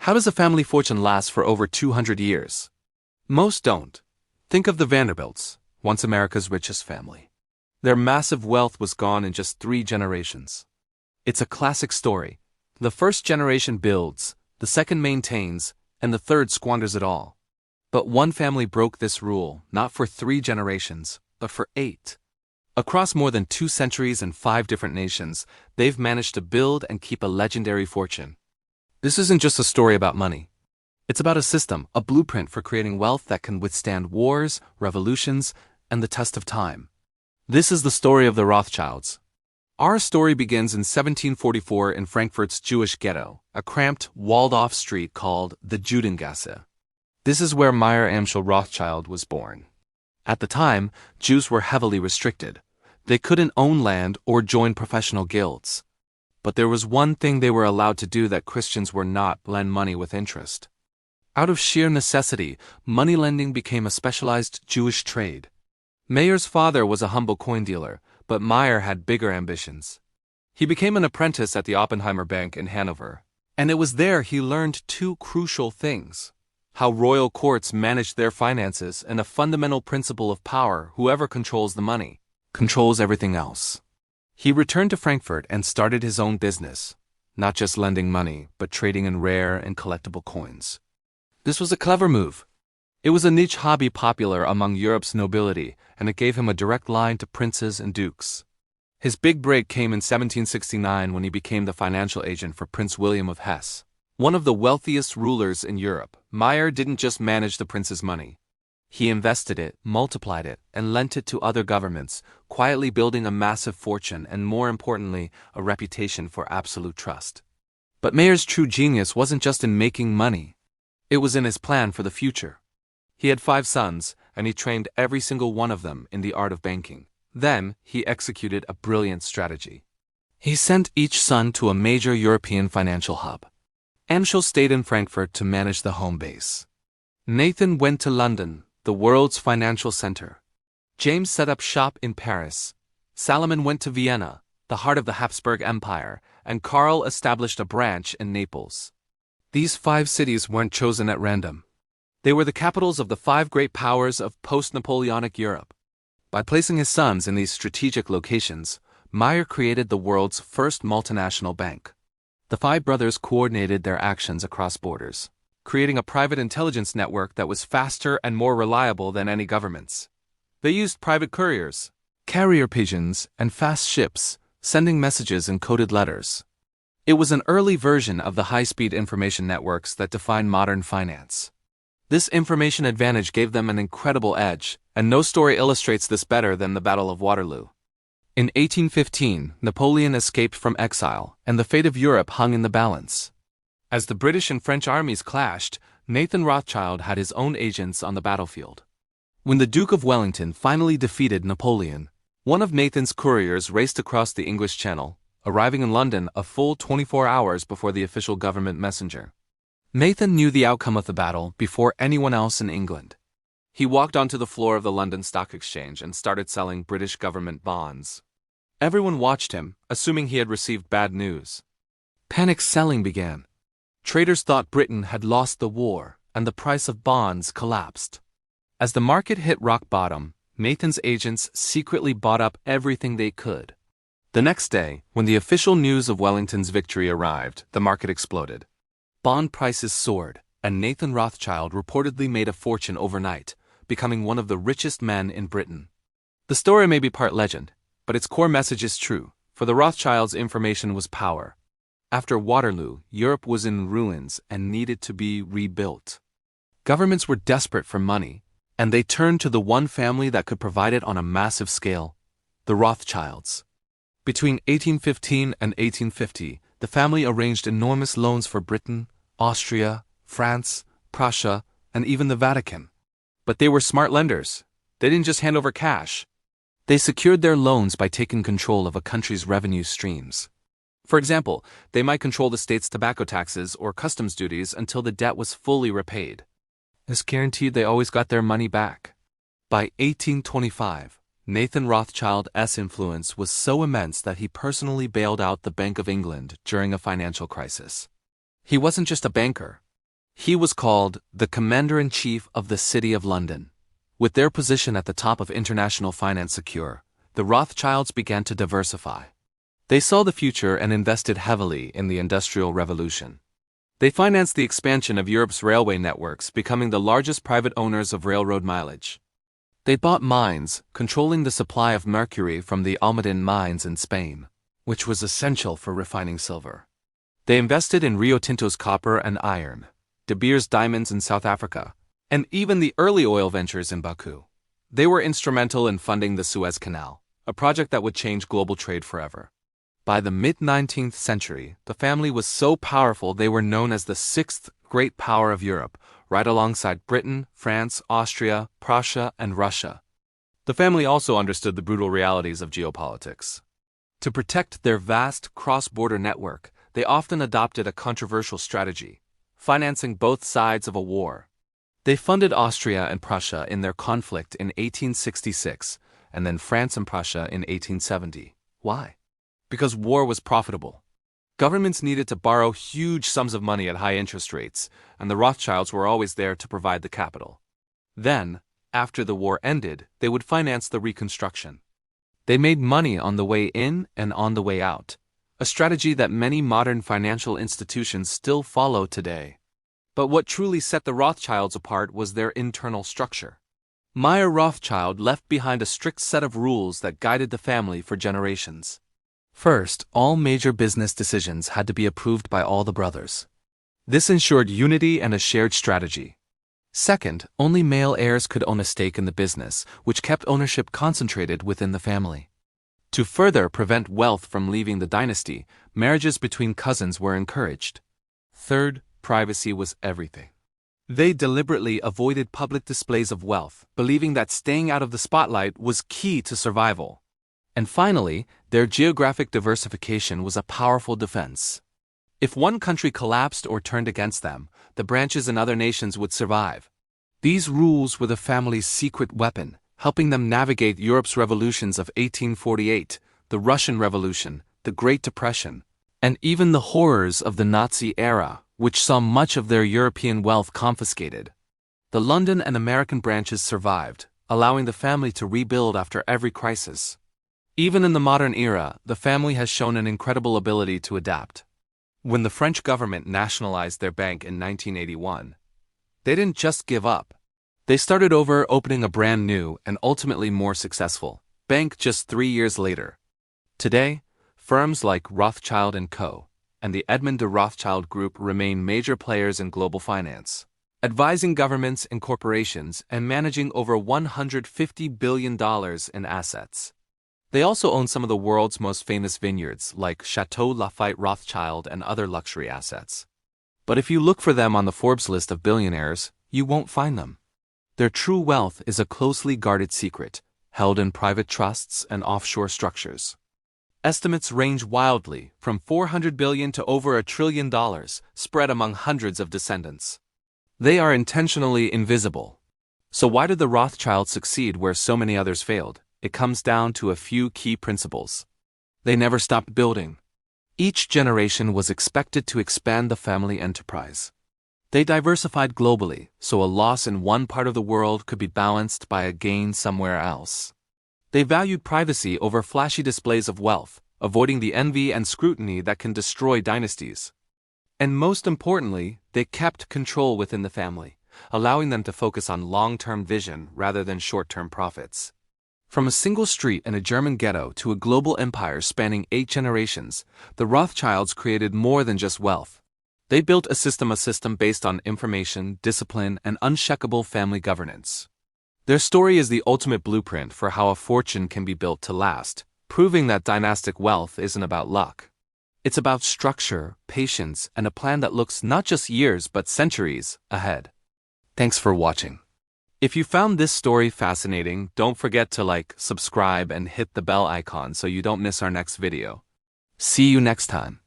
How does a family fortune last for over 200 years? Most don't. Think of the Vanderbilts, once America's richest family. Their massive wealth was gone in just 3 generations. It's a classic story. The first generation builds, the second maintains, and the third squanders it all. But one family broke this rule, not for 3 generations, but for 8. Across more than 2 centuries and 5 different nations, they've managed to build and keep a legendary fortune. This isn't just a story about money. It's about a system, a blueprint for creating wealth that can withstand wars, revolutions, and the test of time. This is the story of the Rothschilds. Our story begins in 1744 in Frankfurt's Jewish ghetto, a cramped, walled-off street called the Judengasse. This is where Mayer Amschel Rothschild was born. At the time, Jews were heavily restricted. They couldn't own land or join professional guilds. But there was one thing they were allowed to do that Christians were not: lend money with interest. Out of sheer necessity, money lending became a specialized Jewish trade. Mayer's father was a humble coin dealer, but Mayer had bigger ambitions. He became an apprentice at the Oppenheimer Bank in Hanover, and it was there he learned 2 crucial things: how royal courts managed their finances, and a fundamental principle of power: whoever controls the money controls everything else. He returned to Frankfurt and started his own business, not just lending money, but trading in rare and collectible coins. This was a clever move. It was a niche hobby popular among Europe's nobility, and it gave him a direct line to princes and dukes. His big break came in 1769 when he became the financial agent for Prince William of Hesse, one of the wealthiest rulers in Europe. Mayer didn't just manage the prince's money. He invested it, multiplied it, and lent it to other governments, quietly building a massive fortune and, more importantly, a reputation for absolute trust. But Mayer's true genius wasn't just in making money. It was in his plan for the future. He had 5 sons, and he trained every single one of them in the art of banking. Then, he executed a brilliant strategy. He sent each son to a major European financial hub. Amschel stayed in Frankfurt to manage the home base. Nathan went to London, the world's financial center. James set up shop in Paris. Salomon went to Vienna, the heart of the Habsburg Empire, and Karl established a branch in Naples. These 5 cities weren't chosen at random. They were the capitals of the 5 great powers of post-Napoleonic Europe. By placing his sons in these strategic locations, Mayer created the world's first multinational bank. The 5 brothers coordinated their actions across borders, creating a private intelligence network that was faster and more reliable than any government's. They used private couriers, carrier pigeons, and fast ships, sending messages in coded letters. It was an early version of the high-speed information networks that define modern finance. This information advantage gave them an incredible edge, and no story illustrates this better than the Battle of Waterloo. In 1815, Napoleon escaped from exile, and the fate of Europe hung in the balance. As the British and French armies clashed, Nathan Rothschild had his own agents on the battlefield. When the Duke of Wellington finally defeated Napoleon, one of Nathan's couriers raced across the English Channel, arriving in London a full 24 hours before the official government messenger. Nathan knew the outcome of the battle before anyone else in England. He walked onto the floor of the London Stock Exchange and started selling British government bonds. Everyone watched him, assuming he had received bad news. Panic selling began. Traders thought Britain had lost the war, and the price of bonds collapsed. As the market hit rock bottom, Nathan's agents secretly bought up everything they could. The next day, when the official news of Wellington's victory arrived, the market exploded. Bond prices soared, and Nathan Rothschild reportedly made a fortune overnight, becoming one of the richest men in Britain. The story may be part legend, but its core message is true. For the Rothschilds, information was power. After Waterloo, Europe was in ruins and needed to be rebuilt. Governments were desperate for money, and they turned to the one family that could provide it on a massive scale: the Rothschilds. Between 1815 and 1850, the family arranged enormous loans for Britain, Austria, France, Prussia, and even the Vatican. But they were smart lenders. They didn't just hand over cash. They secured their loans by taking control of a country's revenue streams. For example, they might control the state's tobacco taxes or customs duties until the debt was fully repaid. This guaranteed they always got their money back. By 1825, Nathan Rothschild's influence was so immense that he personally bailed out the Bank of England during a financial crisis. He wasn't just a banker. He was called the Commander-in-Chief of the City of London. With their position at the top of international finance secure, the Rothschilds began to diversify. They saw the future and invested heavily in the Industrial Revolution. They financed the expansion of Europe's railway networks, becoming the largest private owners of railroad mileage. They bought mines, controlling the supply of mercury from the Almaden mines in Spain, which was essential for refining silver. They invested in Rio Tinto's copper and iron, De Beers diamonds in South Africa, and even the early oil ventures in Baku. They were instrumental in funding the Suez Canal, a project that would change global trade forever. By the mid-19th century, the family was so powerful they were known as the sixth great power of Europe, right alongside Britain, France, Austria, Prussia, and Russia. The family also understood the brutal realities of geopolitics. To protect their vast cross-border network, they often adopted a controversial strategy, financing both sides of a war. They funded Austria and Prussia in their conflict in 1866, and then France and Prussia in 1870. Why? Because war was profitable. Governments needed to borrow huge sums of money at high interest rates, and the Rothschilds were always there to provide the capital. Then, after the war ended, they would finance the reconstruction. They made money on the way in and on the way out, a strategy that many modern financial institutions still follow today. But what truly set the Rothschilds apart was their internal structure. Mayer Rothschild left behind a strict set of rules that guided the family for generations. First, all major business decisions had to be approved by all the brothers. This ensured unity and a shared strategy. Second, only male heirs could own a stake in the business, which kept ownership concentrated within the family. To further prevent wealth from leaving the dynasty, marriages between cousins were encouraged. Third, privacy was everything. They deliberately avoided public displays of wealth, believing that staying out of the spotlight was key to survival. And finally, their geographic diversification was a powerful defense. If one country collapsed or turned against them, the branches in other nations would survive. These rules were the family's secret weapon, helping them navigate Europe's revolutions of 1848, the Russian Revolution, the Great Depression, and even the horrors of the Nazi era, which saw much of their European wealth confiscated. The London and American branches survived, allowing the family to rebuild after every crisis. Even in the modern era, the family has shown an incredible ability to adapt. When the French government nationalized their bank in 1981, they didn't just give up. They started over, opening a brand new and ultimately more successful bank just 3 years later. Today, firms like Rothschild & Co. and the Edmond de Rothschild Group remain major players in global finance, advising governments and corporations and managing over $150 billion in assets. They also own some of the world's most famous vineyards, like Chateau Lafite Rothschild and other luxury assets. But if you look for them on the Forbes list of billionaires, you won't find them. Their true wealth is a closely guarded secret, held in private trusts and offshore structures. Estimates range wildly, from $400 billion to over $1 trillion, spread among hundreds of descendants. They are intentionally invisible. So why did the Rothschilds succeed where so many others failed? It comes down to a few key principles. They never stopped building. Each generation was expected to expand the family enterprise. They diversified globally, so a loss in one part of the world could be balanced by a gain somewhere else. They valued privacy over flashy displays of wealth, avoiding the envy and scrutiny that can destroy dynasties. And most importantly, they kept control within the family, allowing them to focus on long-term vision rather than short-term profits. From a single street in a German ghetto to a global empire spanning 8 generations, the Rothschilds created more than just wealth. They built a system based on information, discipline, and unshakable family governance. Their story is the ultimate blueprint for how a fortune can be built to last, proving that dynastic wealth isn't about luck. It's about structure, patience, and a plan that looks not just years but centuries ahead. Thanks for watching. If you found this story fascinating, don't forget to like, subscribe, and hit the bell icon so you don't miss our next video. See you next time.